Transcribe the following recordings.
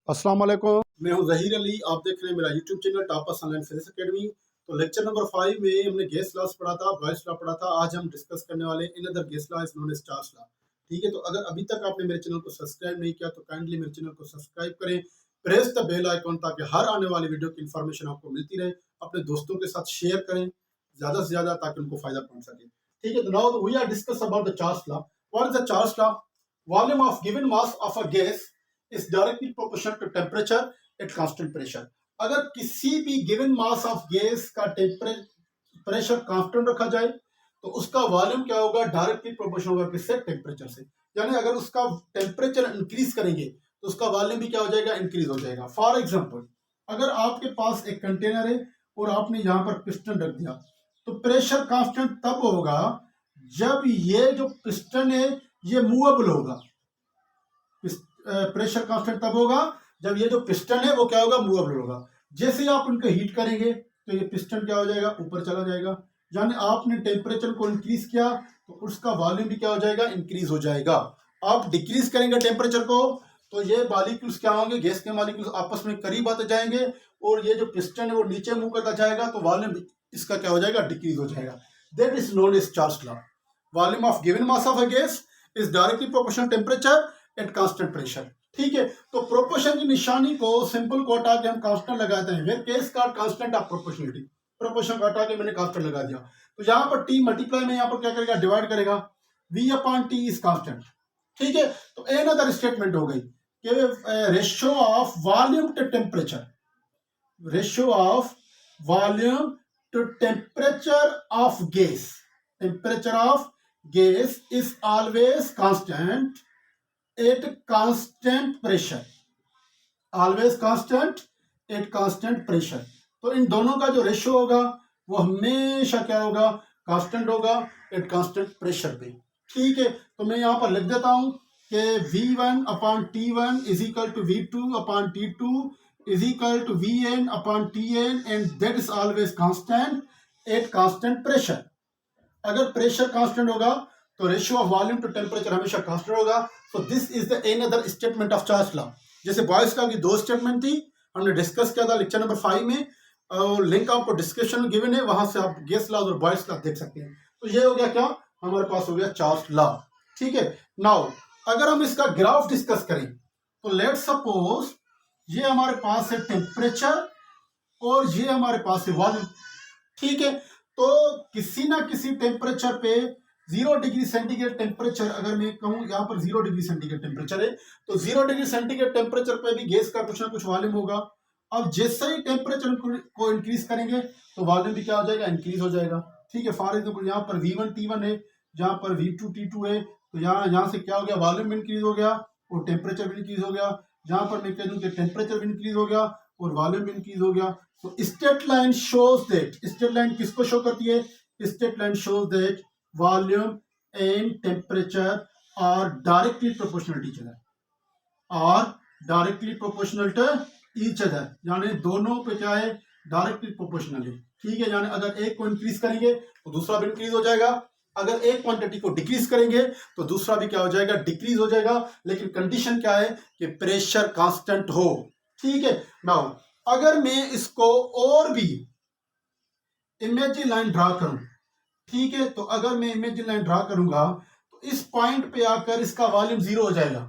अस्सलाम वालेकुम, मैं हूं ज़हीर अली। आप देख रहे हैं मेरा YouTube channel toppers online physics academy. तो लेक्चर नंबर 5 में हमने गैस लॉस पढ़ा था, बॉयल्स लॉ पढ़ा था। आज हम डिस्कस करने वाले हैं another gas law is known as Charles law. ठीक है, तो अगर अभी तक आपने मेरे चैनल को सब्सक्राइब नहीं किया तो काइंडली मेरे चैनल को सब्सक्राइब करें, प्रेस द बेल आइकॉन ताकि हर आने वाली वीडियो की इन्फॉर्मेशन आपको मिलती रहे। अपने दोस्तों के साथ शेयर करें ज़्यादा से ज़्यादा ताकि उनको फायदा पहुंच सके। ठीक है, तो now we are discuss about the Charles law. What is the Charles law? Volume of given mass of a gas is directly proportional to temperature at constant pressure. अगर किसी भी गिवन मास ऑफ गैस का pressure constant रखा जाए तो उसका volume क्या होगा? डायरेक्टली प्रोपोर्शनल होगा किससे? टेम्परेचर से। यानी अगर उसका टेम्परेचर इंक्रीज करेंगे तो उसका वॉल्यूम भी क्या हो जाएगा? इंक्रीज हो जाएगा। फॉर एग्जांपल, अगर आपके पास एक कंटेनर है और आपने यहां पर पिस्टन रख दिया तो प्रेशर कांस्टेंट तब होगा जब ये जो पिस्टन है ये मूवेबल होगा। प्रेशर कांस्टेंट तब होगा जब ये जो पिस्टन है वो क्या होगा? मूवेबल होगा। जैसे ही आप उनको हीट करेंगे तो ये पिस्टन क्या हो जाएगा? ऊपर चला जाएगा। यानी आपने टेम्परेचर को इंक्रीज किया तो उसका वॉल्यूम भी क्या हो जाएगा? इंक्रीज हो जाएगा। आप डिक्रीज करेंगे टेम्परेचर को तो ये मॉलिक्यूल्स क्या होंगे? गैस के मॉलिक्यूल्स आपस में करीब आते जाएंगे और ये जो पिस्टन है वो नीचे मूव करता जाएगा तो वॉल्यूम इसका क्या हो जाएगा? डिक्रीज हो जाएगा। That is known as Charles law. Volume of given mass of a gas is directly proportional temperature at constant pressure. ठीक है, तो प्रोपोर्शन की निशानी को सिंपल को हटा के हम कांस्टेंट लगाते हैं। वेयर केस का कांस्टेंट ऑफ प्रोपोर्शनलिटी, प्रोपोर्शन को हटा के मैंने कांस्टेंट लगा दिया तो यहाँ पर टी मल्टीप्लाई में यहाँ पर क्या करेगा? डिवाइड करेगा। v upon T is constant. ठीक है, तो अनदर स्टेटमेंट हो गई कि ratio of volume to temperature, ratio of volume to temperature of gas, temperature of gas is always constant at constant pressure, always constant at constant pressure। तो इन दोनों का जो रेशियो होगा वो हमेशा क्या होगा? कांस्टेंट होगा एट कांस्टेंट प्रेशर पे। ठीक है, तो मैं यहाँ पर लिख देता हूं कि V1 upon T1 is equal to V2 upon T2 is equal to Vn upon Tn and that is always constant at constant pressure. अगर प्रेशर कांस्टेंट होगा तो ratio of volume to temperature हमेशा कांस्टेंट होगा। So this is the another statement of Charles law. जैसे Boyle's law की दो statement थी, हमने डिस्कस किया था लेक्चर नंबर 5 में, और लिंक आपको डिस्क्रिप्शन में गिवन है, वहां से आप गैस लॉ और बॉयल्स लॉ देख सकते हैं। तो ये हो गया क्या? हमारे पास हो गया चार्ल्स लॉ। ठीक है, नाउ अगर हम इसका ग्राफ डिस्कस करें तो लेट सपोज ये हमारे पास है टेम्परेचर और ये हमारे पास है वॉल्यूम। ठीक है, तो किसी ना किसी टेम्परेचर पे 0 डिग्री सेंटीग्रेड टेम्परेचर, अगर मैं कहूं यहाँ पर 0 डिग्री सेंटीग्रेड टेम्परेचर है तो 0 डिग्री सेंटीग्रेड टेम्परेचर पे भी गैस का कुछ ना कुछ वॉल्यूम होगा। अब जैसे ही टेम्परेचर को इंक्रीज करेंगे तो वॉल्यूम भी क्या हो जाएगा? इंक्रीज हो जाएगा। ठीक है, फॉर एग्जाम्पल यहाँ पर V1 T1 है, जहां पर V2 T2 है, तो यहाँ से क्या हो गया? वॉल्यूम भी इंक्रीज हो गया और टेम्परेचर भी इंक्रीज हो गया। जहां पर मैं कह दूं कि टेम्परेचर भी इंक्रीज हो गया और वॉल्यूम भी इंक्रीज हो गया। तो straight line shows that, straight line किसको शो करती है? Straight line shows that volume and temperature are directly proportional to each other, are directly proportional to each other, यानी दोनों पे क्या है? डायरेक्टली प्रोपोर्शनल है। ठीक है, यानी अगर एक को इंक्रीज करेंगे तो दूसरा भी इंक्रीज हो जाएगा, अगर एक क्वांटिटी को डिक्रीज करेंगे तो दूसरा भी क्या हो जाएगा? डिक्रीज हो जाएगा। लेकिन कंडीशन क्या है? कि प्रेशर कांस्टेंट हो। ठीक है, नाउ अगर मैं इसको और भी इमेजिन लाइन ड्रा करूं, ठीक है, तो अगर मैं इमेजिन लाइन ड्रा करूंगा तो इस पॉइंट पे आकर इसका वॉल्यूम 0 हो जाएगा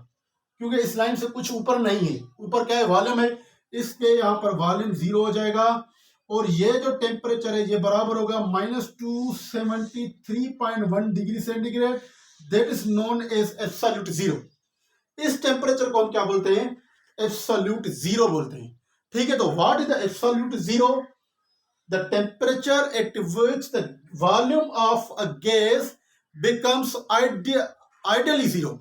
क्योंकि इस लाइन से कुछ ऊपर नहीं है। ऊपर क्या है? वॉल्यूम है। इसके यहाँ पर वॉल्यूम 0 हो जाएगा और ये जो टेम्परेचर है ये बराबर होगा -273.1 degree centigrade. That is known as absolute zero. इस टेम्परेचर को हम क्या बोलते हैं? एब्सोल्यूट जीरो बोलते हैं। ठीक है, तो what is the absolute zero? The temperature at which the volume of a gas becomes ideally zero,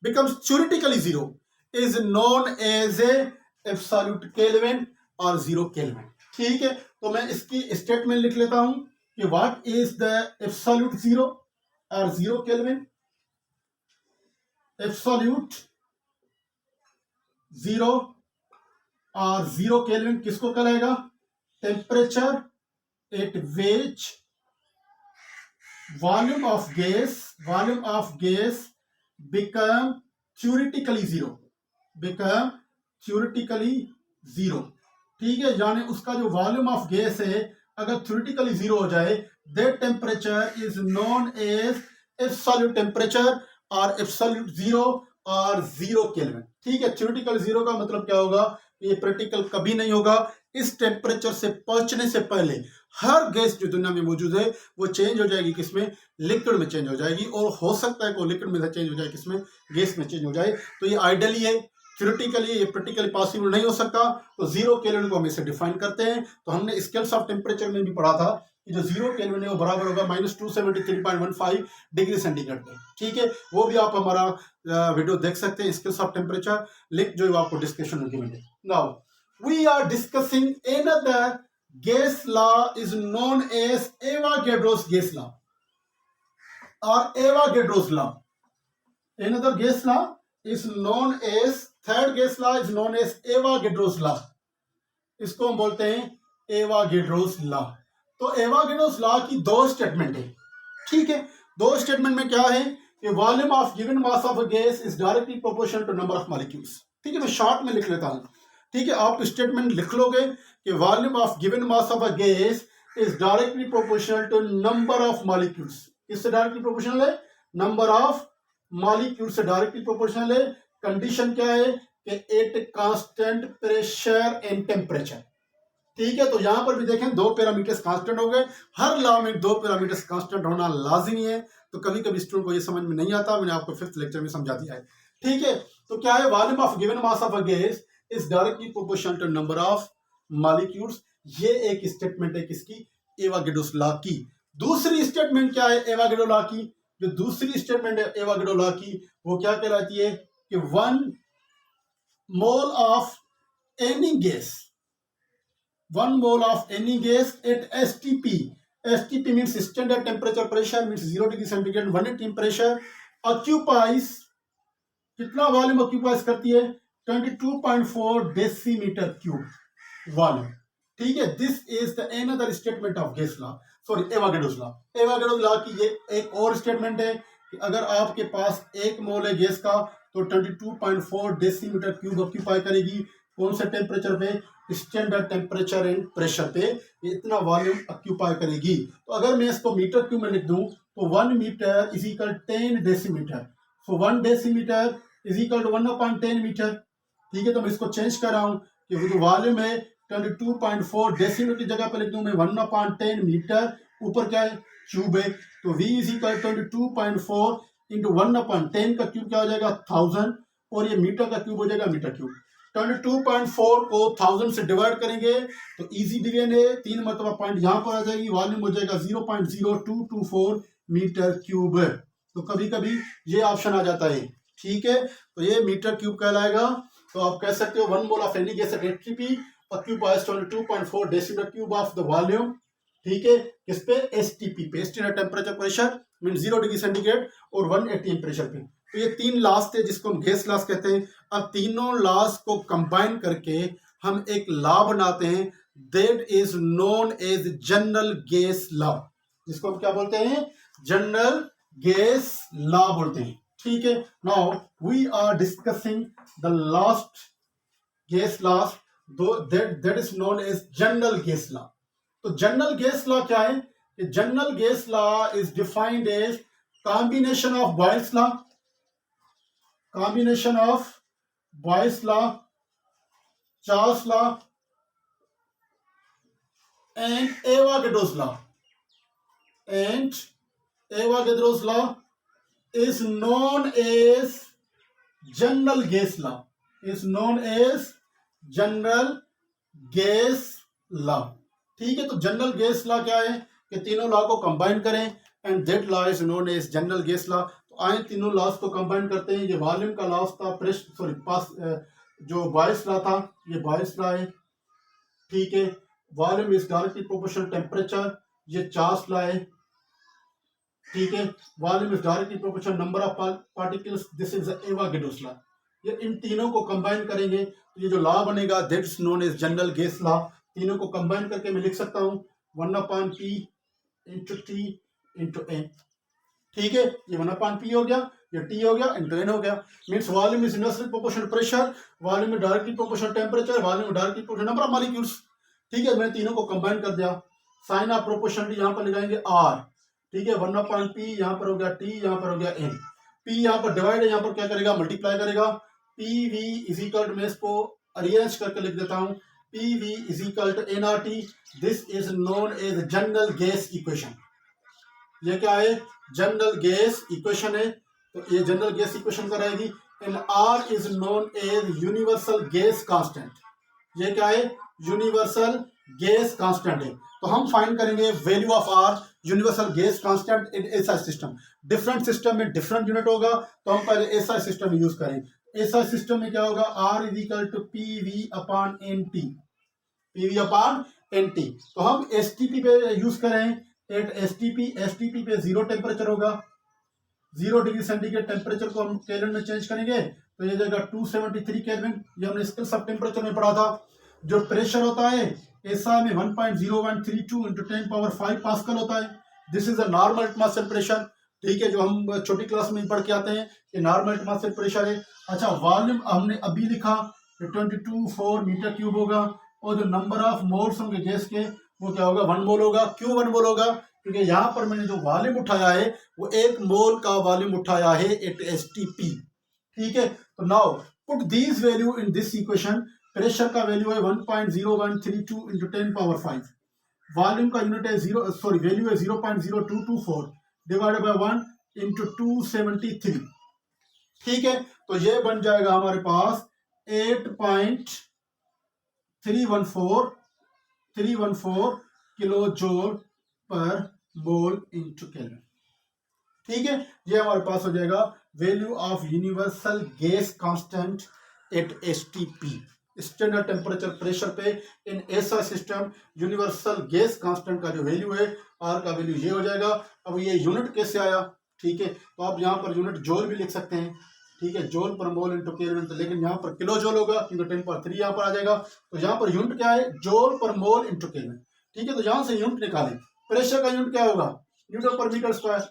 becomes theoretically zero, is known as a absolute Kelvin or 0 Kelvin। ठीक है, तो मैं इसकी स्टेटमेंट लिख लेता हूं कि what is the absolute zero or 0 Kelvin। absolute zero और 0 Kelvin किसको कहलाएगा? Temperature at which volume of gas become theoretically zero, become theoretically zero. ठीक है, यानी उसका जो वॉल्यूम ऑफ गैस है अगर थ्योरेटिकली जीरो हो जाए, that temperature is known as absolute temperature और एब्सोल्यूट जीरो और जीरो केल्विन। ठीक है, थ्योरेटिकल जीरो का मतलब क्या होगा, ये प्रैक्टिकल कभी नहीं होगा। इस टेम्परेचर से पहुंचने से पहले हर गैस जो दुनिया में मौजूद है वो चेंज हो जाएगी, किसमें, लिक्विड में चेंज हो जाएगी, और हो सकता है कि लिक्विड में चेंज हो जाए, किसमें, गैस में चेंज हो जाए। तो ये आइडियली है, थ्योरेटिकली ये प्रैक्टिकली पॉसिबल नहीं हो सकता। तो जीरो केल्विन को हम इसे डिफाइन करते हैं। तो हमने स्केल्स ऑफ टेम्परेचर में भी पढ़ा था कि जो जीरो केल्विन है वो बराबर होगा -273.15 डिग्री सेंटीग्रेड पे। ठीक है, वो भी आप हमारा वीडियो देख सकते हैं, स्केल्स ऑफ टेम्परेचर, लिंक जो है आपको डिस्कशन में गिवन है। Now we are discussing another gas law is known as Avogadro's gas law और Avogadro's law. Another gas law is known as, third gas law is known as Avogadro's law। इसको हम बोलते हैं Avogadro's law। तो Avogadro's law की दो statement है। ठीक है, दो स्टेटमेंट में क्या है कि volume of given mass of a gas is directly proportional to number of molecules. ठीक है, मैं शॉर्ट में लिख लेता हूं। ठीक है, आप स्टेटमेंट लिख लोगे कि volume of given mass of a gas is directly proportional to number of molecules. किससे डायरेक्टली प्रोपोर्शनल है, नंबर ऑफ मॉलिक्यूल से डायरेक्टली प्रोपोर्शनल है। कंडीशन क्या है कि at constant pressure and temperature. ठीक है, तो यहां पर भी देखें दो पैरामीटर्स कांस्टेंट हो गए। हर लॉ में दो पैरामीटर्स कांस्टेंट होना लाजिमी है। तो कभी कभी स्टूडेंट को ये समझ में नहीं आता, मैंने आपको 5th लेक्चर में समझा दिया है। ठीक है, तो क्या है, volume of given mass of a gas is directly proportional to number of molecules. ये एक स्टेटमेंट है किसकी, एवोगैड्रोस लॉ की। दूसरी स्टेटमेंट क्या है एवोगैड्रो लॉ की, जो दूसरी स्टेटमेंट है एवोगैड्रो लॉ की, वो क्या कहलाती है कि 1 mole of any gas, 1 mole of any gas at STP, STP means standard temperature pressure, means 0 degree centigrade 1 temperature, occupies, कितना वॉल्यूम ऑक्यूपाइज करती है, 22.4 डेसीमीटर क्यूब वॉल्यूम। ठीक है, this is the another statement of gas law, sorry Avogadro's law. Avogadro's law की ये एक और statement है कि अगर आपके पास 1 मोल है गैस का तो 22.4 डेसीमीटर क्यूब ऑक्यूपाई करेगी। कौन से टेम्परेचर पे, स्टैंडर्ड टेम्परेचर एंड प्रेशर पे ये इतना वॉल्यूम ऑक्यूपाई करेगी। तो अगर मैं इसको मीटर क्यूब में लिख दूं तो 1 metre is equal 10 decimetre. So 1 decimetre is equal to 1/10 metre. ठीक है, तो मैं इसको चेंज कर रहा हूं कि वो जो वॉल्यूम है 22.4 डेसीमीटर की जगह पर लिख दूं मैं 1/10 मीटर, ऊपर क्या है, क्यूब है। तो V इज इक्वल 22.4 इंटू 1/10 का क्यूब क्या हो जाएगा 1000, और ये मीटर का क्यूब हो जाएगा मीटर क्यूब। 22.4 को 1000 से डिवाइड करेंगे तो इजी डिवीजन है, 3 मरतबा पॉइंट यहाँ पर आ जाएगी, वॉल्यूम हो जाएगा 0.0224 मीटर क्यूब। तो कभी कभी ये ऑप्शन आ जाता है। ठीक है, तो ये मीटर क्यूब कहलाएगा। तो आप कह सकते हो 1 mole of any gas at STP occupies 22.4 decimetre cube of the volume. ठीक है, किस पे, STP पे, standard temperature pressure mean 0 degree centigrade और 1 atm प्रेशर पे। तो ये 3 लॉस थे जिसको हम गैस लॉस कहते हैं। अब तीनों लॉस को कंबाइन करके हम एक लॉ बनाते हैं, that is known as general gas law, जिसको हम क्या बोलते हैं, जनरल गैस लॉ बोलते हैं। ठीक है, now we are discussing the last gas law, that is known as general gas law। तो जनरल गैस लॉ क्या है, general gas law is defined as combination of Boyle's law, combination of Boyle's law, Charles law and Avogadro's law, and Avogadro's law is known as general gas law, is known as general gas law। ठीक है, तो general gas law क्या है कि तीनों law को combine करें and that law is known as general gas law. आए तीनों लॉस को कंबाइन करते हैं। ये वॉल्यूम का लॉस था, प्रेशर सॉरी पास जो बॉयल्स लॉ था, ये बॉयल्स लॉ है। ठीक है, volume is directly proportional temperature, ये चार्ल्स लॉ है। ठीक है, volume is directly proportional number of particles, this is the Avogadro's law. ये इन तीनों को कंबाइन करेंगे तो ये जो लॉ बनेगा that is known as general gas law. तीनों को कंबाइन करके मैं लिख सकता हूँ 1/P × T × N। ठीक है, ये 1/P हो गया, ये T हो गया, इनटू N हो गया। Means volume is inversely proportional pressure, volume में डायरेक्टली प्रोपोर्शनल टेम्परेचर, वॉल्यूम में directly proportional number of molecules. ठीक है, मैंने तीनों को कंबाइन कर दिया। साइन ऑफ प्रोपोर्शनलिटी यहाँ पर लगाएंगे R, ठीक है, 1/P, यहाँ पर हो गया T, यहाँ पर हो गया N। P यहाँ पर डिवाइड है, यहाँ पर क्या करेगा, मल्टीप्लाई करेगा। PV इज इक्वल टू, मैं इसको अरेंज करके लिख देता हूँ, PV is equal to nRT। This is known as general gas equation. ये क्या है, जनरल गैस इक्वेशन है। तो ये जनरल गैस इक्वेशन का रहेगी। And R is known as universal gas constant. ये क्या है, यूनिवर्सल गैस कांस्टेंट है। तो हम फाइंड करेंगे value of R, universal gas constant in SI system. Different system में डिफरेंट यूनिट होगा, तो हम पहले एसआई सिस्टम में यूज करेंगे। एसआई सिस्टम में क्या होगा, R is equal to PV/NT, PV/NT। तो हम STP पे यूज करें, एट STP पे 0 टेम्परेचर होगा, 0 डिग्री सेंटीग्रेड टेम्परेचर को हम केल्विन में चेंज करेंगे तो ये जाएगा 273 केल्विन। ये हमने स्केल ऑफ टेम्परेचर में पढ़ा था। जो प्रेशर होता है एसआई में 1.0132 इंटू 10⁵ पास्कल होता है। This is a normal atmosphere pressure. ठीक है, जो हम छोटी क्लास में पढ़ के आते हैं कि नॉर्मल एटमॉस्फेयर प्रेशर है। अच्छा, वॉल्यूम हमने अभी लिखा 22.4 मीटर क्यूब होगा, और जो नंबर ऑफ मोल्स होंगे गैस के वो क्या होगा, 1 मोल होगा। क्यों 1 मोल होगा, क्योंकि यहाँ पर मैंने जो वॉल्यूम उठाया है वो 1 मोल का वॉल्यूम उठाया है एट STP। ठीक है, तो now put this value in this equation. Pressure का वैल्यू है 1.0132 इंटू 10⁵। वॉल्यूम का यूनिट है वैल्यू है 0.0224 डिवाइडेड बाय 1 इंटू 273। ठीक है, तो ये बन जाएगा हमारे पास 8.314 किलो जूल पर मोल इंटू केल्विन। ठीक है, ये हमारे पास हो जाएगा value of universal gas constant eight STP, standard temperature pressure पे इन ऐसा सिस्टम। यूनिवर्सल गैस कांस्टेंट का जो वैल्यू है, R का वैल्यू ये हो जाएगा। अब ये यूनिट कैसे आया, ठीक है, तो आप यहाँ पर यूनिट जोल भी लिख सकते हैं। ठीक है, जोल पर मोल इंटू केल्विन, तो लेकिन यहाँ पर किलो जोल होगा क्योंकि 10⁻³ यहाँ पर आ जाएगा। तो यहाँ पर यूनिट क्या है, जोल पर मोल इंटू केल्विन। ठीक है, तो यहाँ से यूनिट निकालें। प्रेशर का यूनिट क्या होगा, न्यूटन पर मीटर स्क्वायर।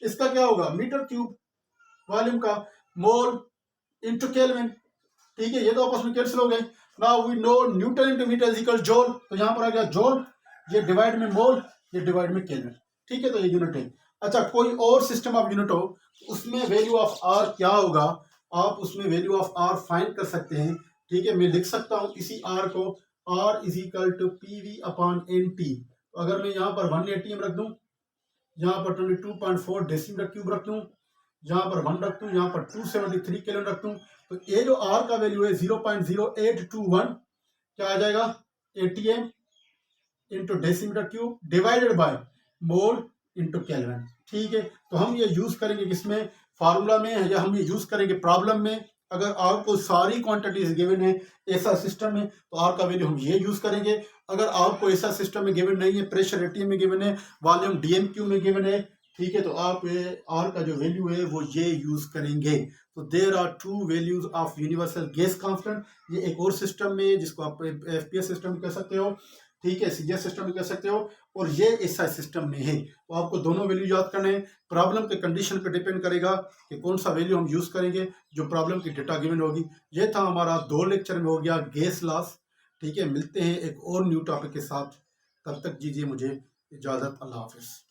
इसका क्या होगा, मीटर क्यूब। वॉल्यूम का मोल इंटू केल्विन। ठीक है, ये तो आपस में कैंसिल हो गए। Now we know Newton into metre is equal joule, तो यहाँ पर आ गया जोल, ये डिवाइड में मोल, ये डिवाइड में केल्विन। ठीक है, तो ये यूनिट है। अच्छा, कोई और सिस्टम ऑफ यूनिट हो उसमें वैल्यू ऑफ R क्या होगा, आप उसमें वैल्यू ऑफ R फाइंड कर सकते हैं। ठीक है, मैं लिख सकता हूँ इसी R को, R is equal to PV/NT। तो अगर मैं यहाँ पर 1 ATM रख दूं, यहाँ पर 22.4 डेसीमीटर क्यूब रख दूं, यहाँ पर 1 रख दूं, यहाँ पर 273 केल्विन रख दूं, तो ये जो R का वैल्यू है 0.0821 क्या आ जाएगा, ATM into decimetre cube divided by mole into kelvin. ठीक है, तो हम ये यूज करेंगे किसमें, फार्मूला में, या हम ये यूज करेंगे प्रॉब्लम में। अगर आपको सारी क्वांटिटीज गिवन है ऐसा सिस्टम में, तो R का वैल्यू हम ये यूज करेंगे। अगर आपको ऐसा सिस्टम में गिवन नहीं है, प्रेशर ATM में गिवन है, वॉल्यूम DMQ में गिवन है, ठीक है, तो आप R का जो वैल्यू है वो ये यूज करेंगे। तो there are 2 values of universal gas constant. ये एक और सिस्टम में जिसको आप FPS सिस्टम कह सकते हो, ठीक है, CS सिस्टम भी कह सकते हो, और ये SI सिस्टम में है। तो आपको दोनों वैल्यू याद करने हैं। प्रॉब्लम के कंडीशन पे डिपेंड करेगा कि कौन सा वैल्यू हम यूज करेंगे, जो प्रॉब्लम की डेटा गिवन होगी। ये था हमारा 2 लेक्चर में हो गया गैस लॉस। ठीक है, मिलते हैं एक और न्यू टॉपिक के साथ, तब तक दीजिए मुझे इजाजत। अल्लाह हाफिज।